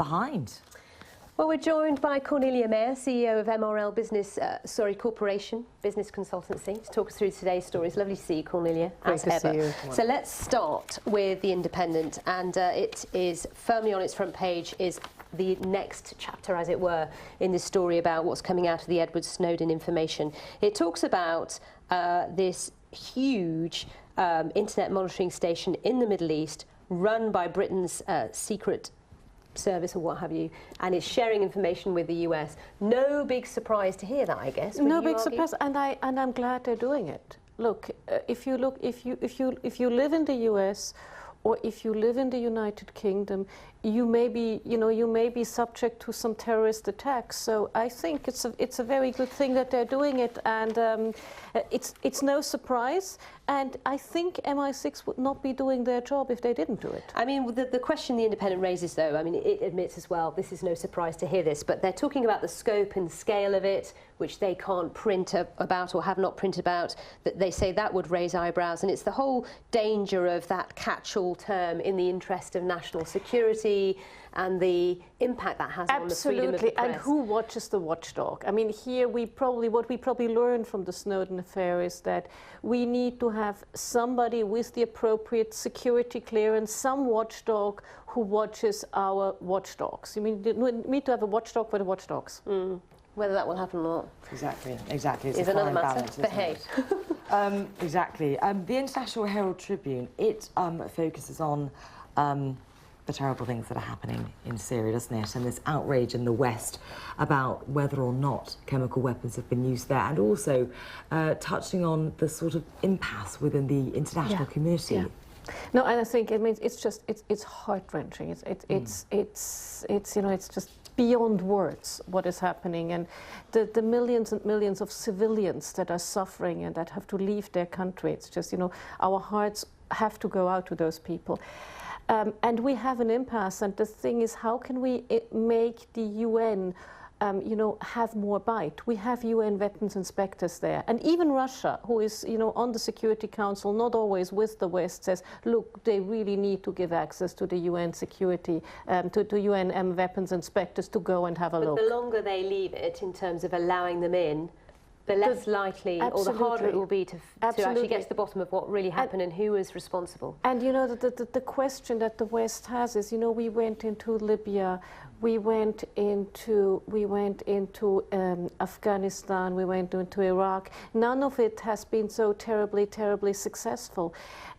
behind? Well, we're joined by Cornelia Mayer, CEO of MRL Corporation, Business Consultancy, to talk us through today's stories. Lovely to see you, Cornelia, as ever. See you. So let's start with The Independent, and it is firmly on its front page, is the next chapter, as it were, in this story about what's coming out of the Edward Snowden information. It talks about this huge internet monitoring station in the Middle East, run by Britain's secret service or what have you, and it's sharing information with the US. No big surprise to hear that, I guess. No big surprise, and I'm glad they're doing it. Look, if you live in the US or if you live in the United Kingdom, you may be subject to some terrorist attacks. So I think it's a very good thing that they're doing it, and it's no surprise. And I think MI6 would not be doing their job if they didn't do it. I mean, the question The Independent raises, though, I mean, it admits as well, this is no surprise to hear this, but they're talking about the scope and scale of it, which they can't print about or have not printed about, that they say that would raise eyebrows. And it's the whole danger of that catch-all term in the interest of national security and the impact that has on the freedom of the press. And who watches the watchdog? I mean, here what we probably learned from the Snowden affair is that we need to have somebody with the appropriate security clearance, some watchdog who watches our watchdogs. You need to have a watchdog for the watchdogs. Mm. Whether that will happen or not. Exactly. It's is another matter. But hey. Exactly. The International Herald Tribune, it focuses on the terrible things that are happening in Syria, doesn't it? And this outrage in the West about whether or not chemical weapons have been used there, and also touching on the sort of impasse within the international community. Yeah. No, and I think it's heart-wrenching. It's just beyond words what is happening, and the millions and millions of civilians that are suffering and that have to leave their country. It's just, our hearts have to go out to those people. And we have an impasse, and the thing is, how can we make the UN have more bite? We have UN weapons inspectors there, and even Russia, who is on the Security Council, not always with the West, says, look, they really need to give access to the UN security, to UN weapons inspectors to go and have a look. But the longer they leave it in terms of allowing them in, the less likely or the harder it will be to actually get to the bottom of what really happened and who was responsible. And the question that the West has is, we went into Libya, we went into Afghanistan, we went into Iraq. None of it has been so terribly successful.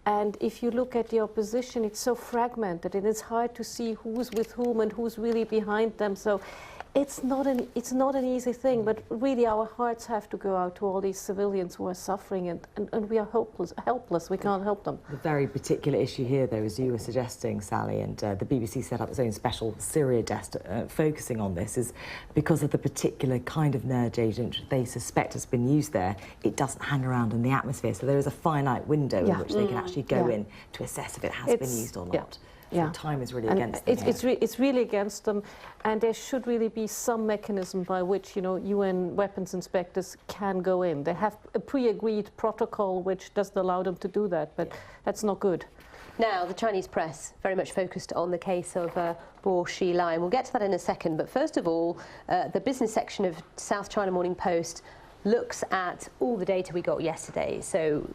And if you look at the opposition, it's so fragmented, and it's hard to see who's with whom and who's really behind them. So it's not an easy thing, but really our hearts have to go out to all these civilians who are suffering, and we are helpless. We can't help them. The very particular issue here, though, as you were suggesting, Sally, and the BBC set up its own special Syria desk focusing on this, is because of the particular kind of nerd agent they suspect has been used there. It doesn't hang around in the atmosphere, so there is a finite window in which they can actually go in to assess if it has been used or not. So time is really against them. It's really against them, and there should really be some mechanism by which UN weapons inspectors can go in. They have a pre-agreed protocol which doesn't allow them to do that, but that's not good. Now, the Chinese press very much focused on the case of Xilai, and we'll get to that in a second. But first of all, the business section of South China Morning Post looks at all the data we got yesterday. So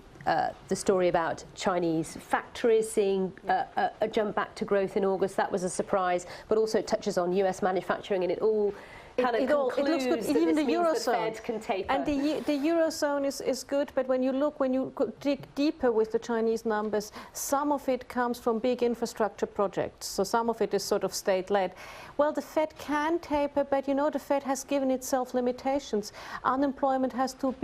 the story about Chinese factories seeing a jump back to growth in August, that was a surprise, but also it touches on US manufacturing, and it all kind of concludes that even this the means the Eurozone Fed can taper. And the Eurozone is good, but when you dig deeper with the Chinese numbers, some of it comes from big infrastructure projects, so some of it is sort of state-led. Well, the Fed can taper, but the Fed has given itself limitations. Unemployment has to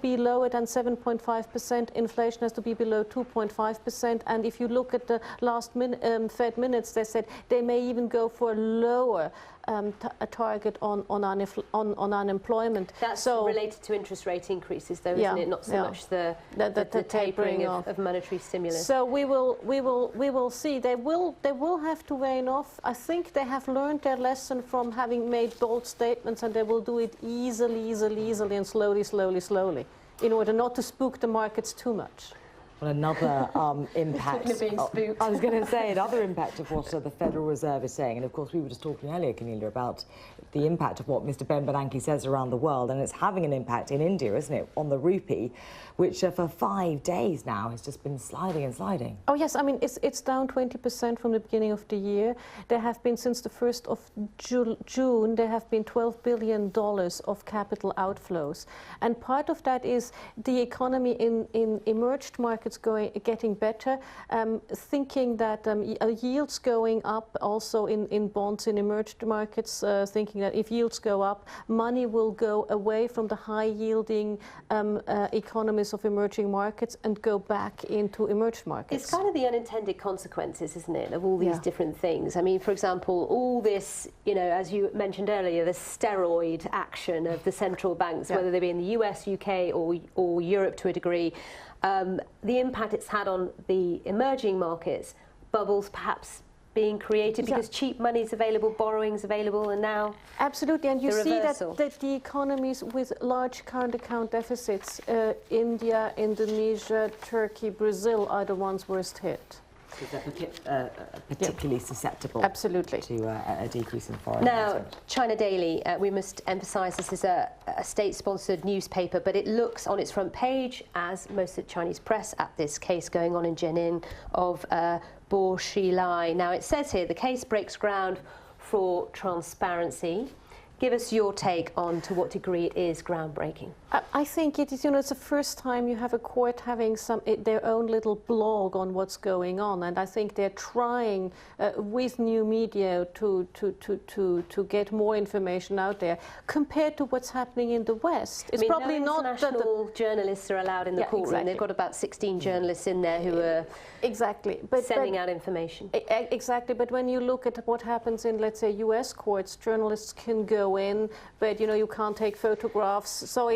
be lower than 7.5%, inflation has to be below 2.5%, and if you look at the last Fed minutes, they said they may even go for a lower a target on unemployment. That's related to interest rate increases, though, isn't it? Not so much the tapering of monetary stimulus. So we will see. They will have to rein off. I think they have learned their lesson from having made bold statements, and they will do it easily, and slowly, in order not to spook the markets too much. Well, another impact. Of being spooked. I was going to say another impact of what the Federal Reserve is saying, and of course we were just talking earlier, Cornelia, about the impact of what Mr. Ben Bernanke says around the world, and it's having an impact in India, isn't it, on the rupee, which for 5 days now has just been sliding and sliding. Oh yes, I mean it's down 20% from the beginning of the year. There have been, since the 1st of June, there have been $12 billion of capital outflows, and part of that is the economy in emerged markets getting better, thinking that yields going up also in bonds in emerged markets, thinking that if yields go up, money will go away from the high-yielding economies of emerging markets and go back into emerged markets. It's kind of the unintended consequences, isn't it, of all these different things. I mean, for example, all this, you know, as you mentioned earlier, the steroid action of the central banks, whether they be in the US, UK or Europe to a degree, the impact it's had on the emerging markets, bubbles perhaps being created because cheap money is available, borrowing's available, and now absolutely, and you see that the economies with large current account deficits, India, Indonesia, Turkey, Brazil, are the ones worst hit. So they're particularly susceptible absolutely to a decrease in foreign Now, investment. China Daily, we must emphasise this is a state-sponsored newspaper, but it looks on its front page, as most of the Chinese press, at this case going on in Jining of Xilai. Now, it says here the case breaks ground for transparency. Give us your take on to what degree it is groundbreaking. I think it is, you know, it's the first time you have a court having their own little blog on what's going on, and I think they're trying with new media to get more information out there compared to what's happening in the West. It's probably no not international journalists are allowed in the courtroom. Exactly. They've got about 16 journalists in there who are sending out information. Exactly, but when you look at what happens in, let's say, US courts, journalists can go in, but you know, you can't take photographs. So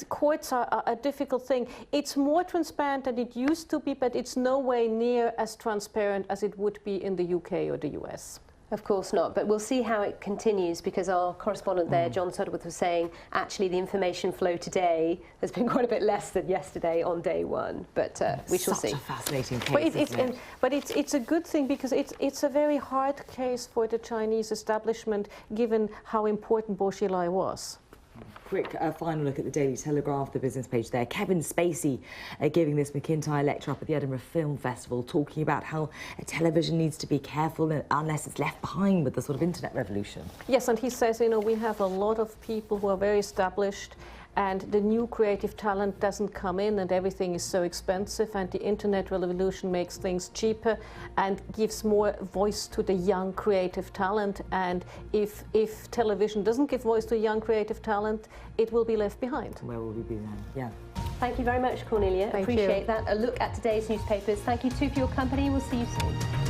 courts are a difficult thing. It's more transparent than it used to be, but it's no way near as transparent as it would be in the UK or the US. Of course not, but we'll see how it continues, because our correspondent there, John Sutterworth, was saying actually the information flow today has been quite a bit less than yesterday on day one, but we shall see. Such a fascinating case, but it's a good thing, because it's a very hard case for the Chinese establishment, given how important Xilai was. Quick final look at the Daily Telegraph, the business page there. Kevin Spacey giving this McIntyre lecture up at the Edinburgh Film Festival, talking about how television needs to be careful unless it's left behind with the sort of internet revolution. Yes, and he says, you know, we have a lot of people who are very established, and the new creative talent doesn't come in, and everything is so expensive, and the internet revolution makes things cheaper and gives more voice to the young creative talent, and if television doesn't give voice to young creative talent, it will be left behind. Where will we be then? Yeah. Thank you very much, Cornelia. Thank Appreciate you. that. A look at today's newspapers. Thank you too for your company. We'll see you soon.